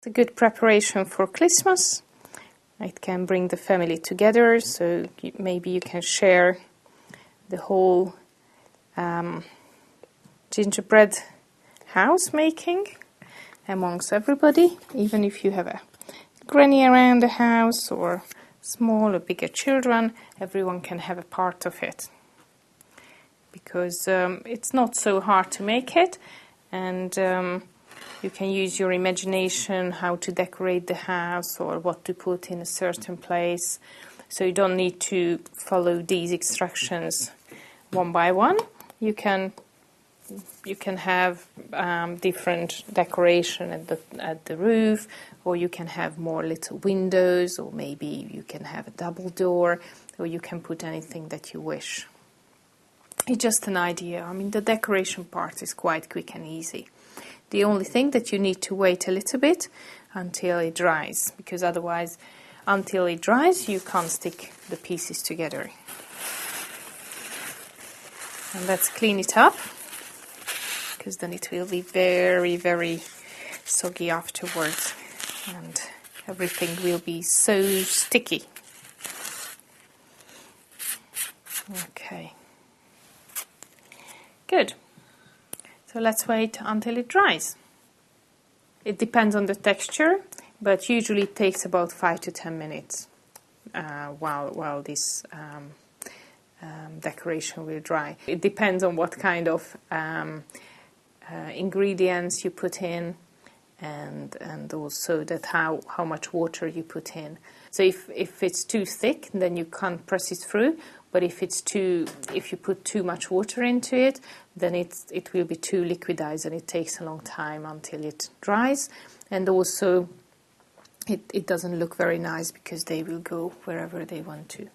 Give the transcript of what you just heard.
It's a good preparation for Christmas. It can bring the family together, so maybe you can share the whole gingerbread house making amongst everybody, even if you have a granny around the house or small or bigger children, everyone can have a part of it. Because it's not so hard to make it, and you can use your imagination how to decorate the house or what to put in a certain place. So you don't need to follow these instructions one by one. You can have different decoration at the roof, or you can have more little windows, or maybe you can have a double door, or you can put anything that you wish. It's just an idea. I mean, the decoration part is quite quick and easy. The only thing that you need to wait a little bit until it dries, because otherwise, until it dries, you can't stick the pieces together. And let's clean it up, because then it will be very, very soggy afterwards, and everything will be so sticky. Okay. Good. So let's wait until it dries. It depends on the texture, but usually it takes about 5 to 10 minutes while this decoration will dry. It depends on what kind of ingredients you put in, and also that how much water you put in. So if it's too thick, then you can't press it through. But if you put too much water into it, then it will be too liquidized, and it takes a long time until it dries. And also, it doesn't look very nice because they will go wherever they want to.